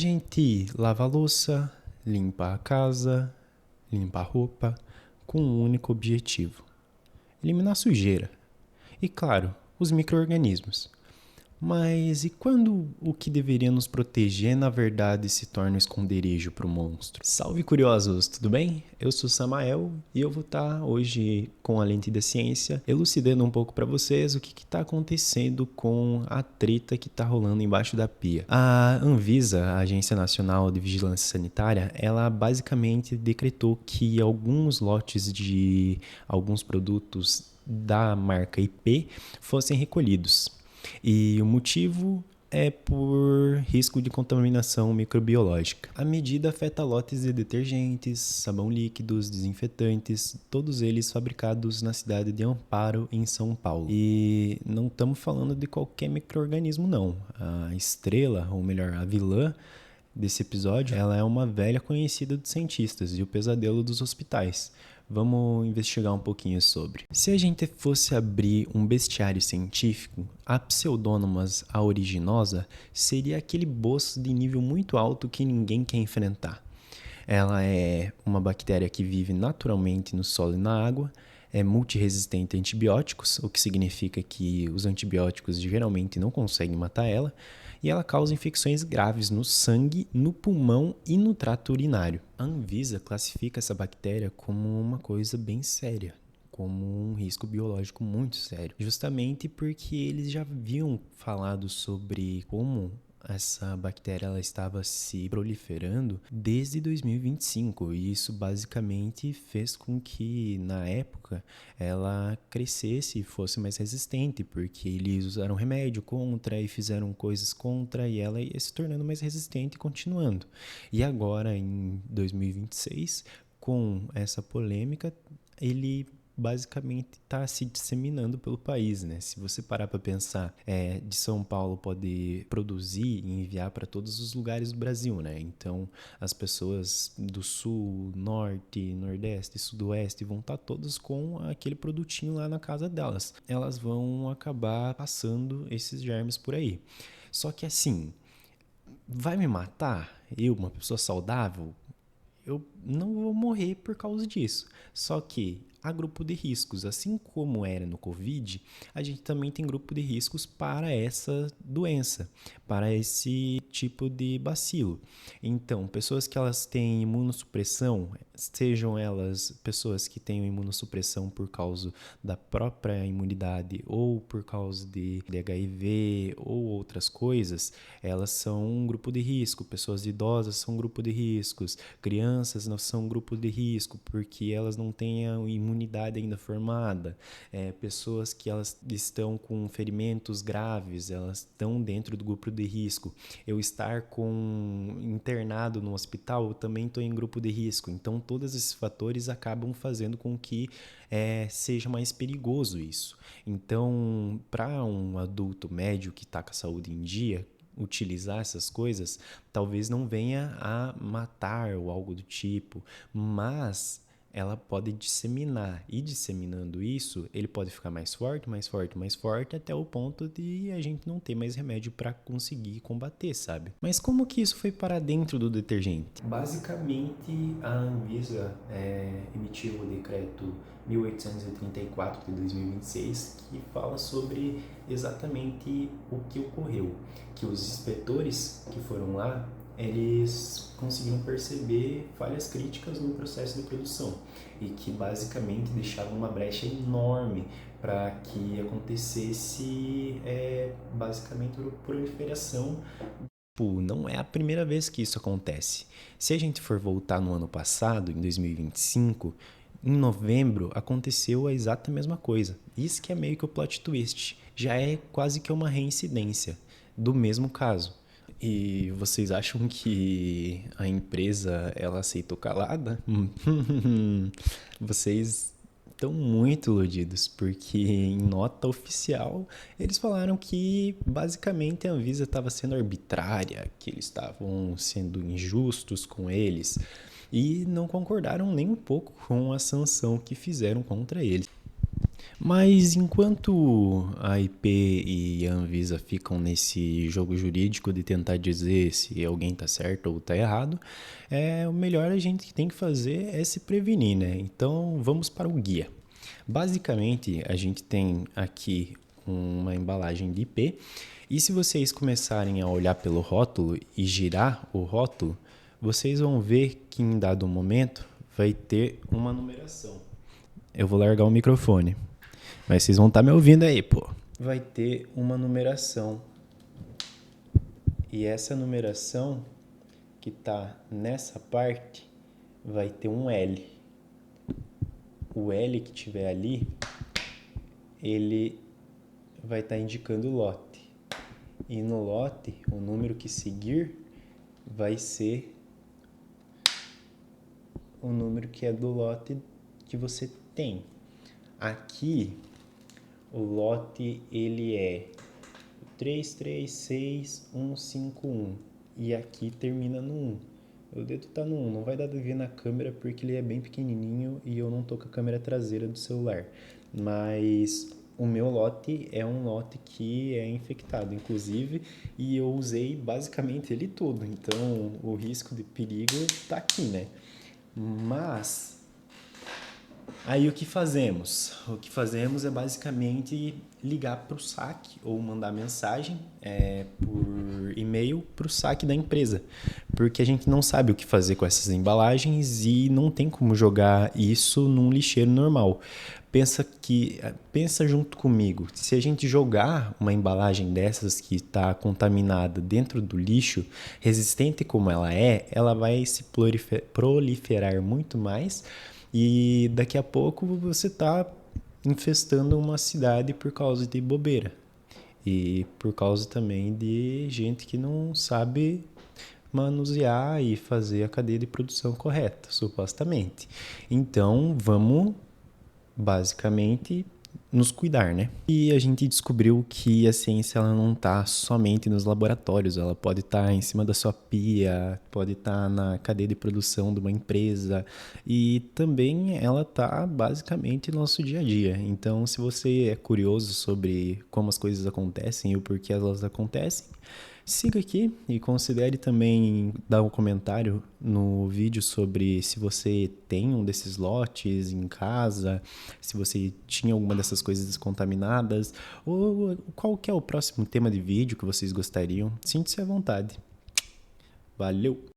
gente lava a louça, limpa a casa, limpa a roupa, com um único objetivo: eliminar sujeira. E claro, os micro-organismos. Mas e quando o que deveria nos proteger, na verdade, se torna um esconderijo para o monstro? Salve curiosos, tudo bem? Eu sou Samael e eu vou estar hoje, com a lente da ciência, elucidando um pouco para vocês o que está acontecendo com a treta que está rolando embaixo da pia. A Anvisa, a Agência Nacional de Vigilância Sanitária, ela basicamente decretou que alguns lotes de alguns produtos da marca IP fossem recolhidos. E o motivo é por risco de contaminação microbiológica. A medida afeta lotes de detergentes, sabão líquidos, desinfetantes, todos eles fabricados na cidade de Amparo, em São Paulo. E não estamos falando de qualquer micro-organismo, não. A estrela, ou melhor, a vilã desse episódio, ela é uma velha conhecida dos cientistas e o pesadelo dos hospitais. Vamos investigar um pouquinho sobre. Se a gente fosse abrir um bestiário científico, a Pseudomonas aeruginosa seria aquele boço de nível muito alto que ninguém quer enfrentar. Ela é uma bactéria que vive naturalmente no solo e na água, é multiresistente a antibióticos, o que significa que os antibióticos geralmente não conseguem matar ela, e ela causa infecções graves no sangue, no pulmão e no trato urinário. A Anvisa classifica essa bactéria como uma coisa bem séria, como um risco biológico muito sério, justamente porque eles já haviam falado sobre como essa bactéria ela estava se proliferando desde 2025 e isso basicamente fez com que na época ela crescesse e fosse mais resistente, porque eles usaram remédio contra e fizeram coisas contra e ela ia se tornando mais resistente e continuando. E agora em 2026, com essa polêmica, ele basicamente está se disseminando pelo país, né? Se você parar para pensar, de São Paulo pode produzir e enviar para todos os lugares do Brasil, né? Então, as pessoas do sul, norte, nordeste, sudoeste vão estar todas com aquele produtinho lá na casa delas. Elas vão acabar passando esses germes por aí. Só que assim, vai me matar? Eu, uma pessoa saudável? Eu não vou morrer por causa disso. Só que há grupo de riscos. Assim como era no Covid, a gente também tem grupo de riscos para essa doença, para esse tipo de bacilo. Então, pessoas que elas têm imunossupressão, sejam elas pessoas que têm imunossupressão por causa da própria imunidade ou por causa de HIV ou outras coisas, elas são um grupo de risco. Pessoas idosas são um grupo de riscos. Crianças não são um grupo de risco porque elas não têm a imunidade ainda formada. Pessoas que elas estão com ferimentos graves, elas estão dentro do grupo de risco. Eu estar internado no hospital, eu também estou em grupo de risco. Então, todos esses fatores acabam fazendo com que seja mais perigoso isso. Então, para um adulto médio que está com a saúde em dia, utilizar essas coisas talvez não venha a matar ou algo do tipo, mas ela pode disseminar, e disseminando isso, ele pode ficar mais forte, mais forte, mais forte, até o ponto de a gente não ter mais remédio para conseguir combater, sabe? Mas como que isso foi para dentro do detergente? Basicamente, a Anvisa emitiu o decreto 1834 de 2026, que fala sobre exatamente o que ocorreu, que os inspetores que foram lá, eles conseguiram perceber falhas críticas no processo de produção e que basicamente deixavam uma brecha enorme para que acontecesse basicamente proliferação. Não é a primeira vez que isso acontece. Se a gente for voltar no ano passado, em 2025, em novembro aconteceu a exata mesma coisa. Isso que é meio que o plot twist. Já é quase que uma reincidência do mesmo caso. E vocês acham que a empresa ela aceitou calada? Vocês estão muito iludidos, porque em nota oficial eles falaram que basicamente a Anvisa estava sendo arbitrária, que eles estavam sendo injustos com eles e não concordaram nem um pouco com a sanção que fizeram contra eles. Mas enquanto a IP e a Anvisa ficam nesse jogo jurídico de tentar dizer se alguém está certo ou está errado, o melhor a gente tem que fazer é se prevenir, né? Então vamos para o guia. Basicamente, a gente tem aqui uma embalagem de IP e se vocês começarem a olhar pelo rótulo e girar o rótulo, vocês vão ver que em dado momento vai ter uma numeração. Eu vou largar o microfone. Mas vocês vão estar me ouvindo aí, pô. Vai ter uma numeração. E essa numeração que tá nessa parte vai ter um L. O L que tiver ali, ele vai estar indicando o lote. E no lote, o número que seguir vai ser o número que é do lote que você tem. Aqui, o lote ele é 336151 e aqui termina no 1. O dedo tá no 1, não vai dar pra ver na câmera porque ele é bem pequenininho e eu não tô com a câmera traseira do celular. Mas o meu lote é um lote que é infectado, inclusive, e eu usei basicamente ele todo. Então o risco de perigo tá aqui, né? Mas aí o que fazemos? O que fazemos é basicamente ligar para o saque ou mandar mensagem por e-mail para o saque da empresa, porque a gente não sabe o que fazer com essas embalagens e não tem como jogar isso num lixeiro normal. Pensa junto comigo, se a gente jogar uma embalagem dessas que está contaminada dentro do lixo, resistente como ela vai se proliferar muito mais e daqui a pouco você está infestando uma cidade por causa de bobeira. E por causa também de gente que não sabe manusear e fazer a cadeia de produção correta, supostamente. Então, vamos basicamente nos cuidar, né? E a gente descobriu que a ciência ela não está somente nos laboratórios, ela pode estar em cima da sua pia, pode estar na cadeia de produção de uma empresa e também ela está basicamente no nosso dia a dia. Então, se você é curioso sobre como as coisas acontecem e o porquê elas acontecem, siga aqui e considere também dar um comentário no vídeo sobre se você tem um desses lotes em casa, se você tinha alguma dessas coisas descontaminadas, ou qual que é o próximo tema de vídeo que vocês gostariam. Sinta-se à vontade. Valeu!